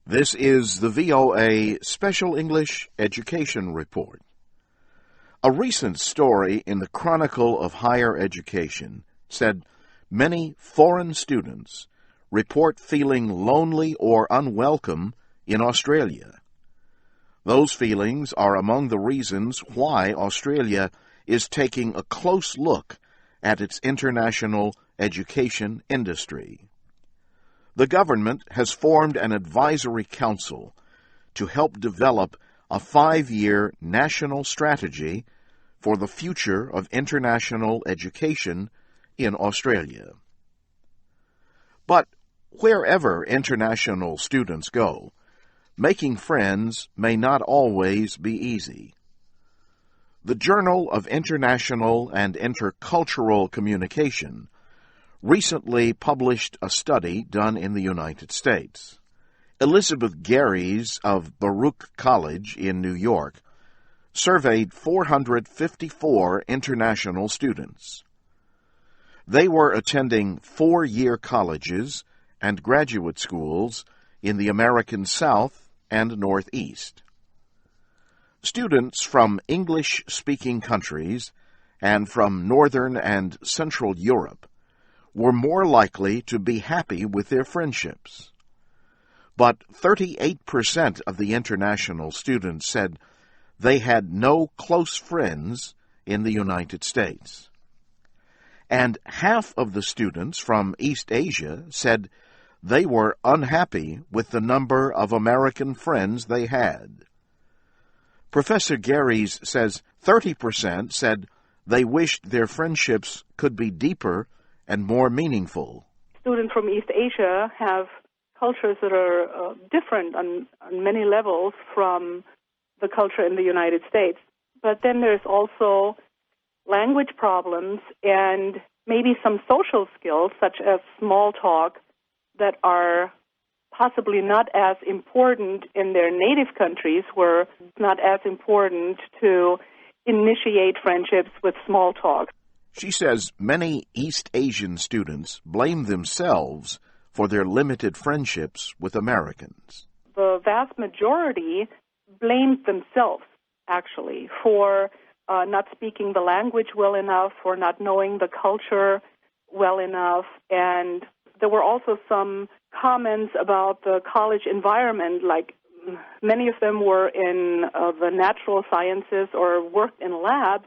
This is the VOA Special English Education Report. A recent story in the Chronicle of Higher Education said many foreign students report feeling lonely or unwelcome in Australia. Those feelings are among the reasons why Australia is taking a close look at its international education industry. The government has formed an advisory council to help develop a 5-year national strategy for the future of international education in Australia. But wherever international students go, making friends may not always be easy. The Journal of International and Intercultural Communication recently published a study done in the United States. Elizabeth Garies of Baruch College in New York surveyed 454 international students. They were attending 4-year colleges and graduate schools in the American South and Northeast. Students from English-speaking countries and from Northern and Central Europe were more likely to be happy with their friendships. But 38% of the international students said they had no close friends in the United States. And half of the students from East Asia said they were unhappy with the number of American friends they had. Professor Garies says 30% said they wished their friendships could be deeper and more meaningful. Students from East Asia have cultures that are different on many levels from the culture in the United States. But then there's also language problems and maybe some social skills, such as small talk, that are possibly not as important in their native countries, where it's not as important to initiate friendships with small talk. She says many East Asian students blame themselves for their limited friendships with Americans. The vast majority blames themselves, actually, for not speaking the language well enough, for not knowing the culture well enough. And there were also some comments about the college environment, like many of them were in the natural sciences or worked in labs,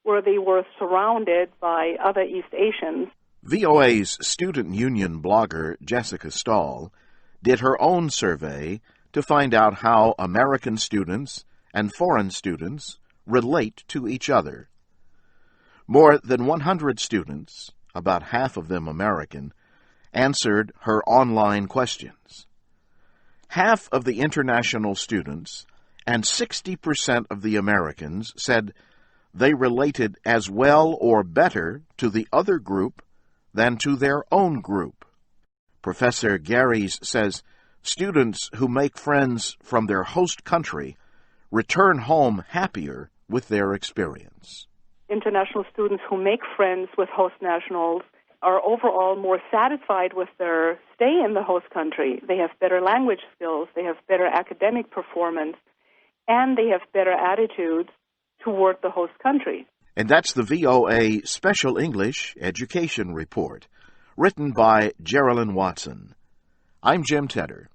where they were surrounded by other East Asians. VOA's student union blogger Jessica Stahl did her own survey to find out how American students and foreign students relate to each other. More than 100 students, about half of them American, answered her online questions. Half of the international students and 60% of the Americans said they related as well or better to the other group than to their own group. Professor Garies says students who make friends from their host country return home happier with their experience. International students who make friends with host nationals are overall more satisfied with their stay in the host country. They have better language skills, they have better academic performance, and they have better attitudes toward the host country. And that's the VOA Special English Education Report, written by Geraldine Watson. I'm Jim Tedder.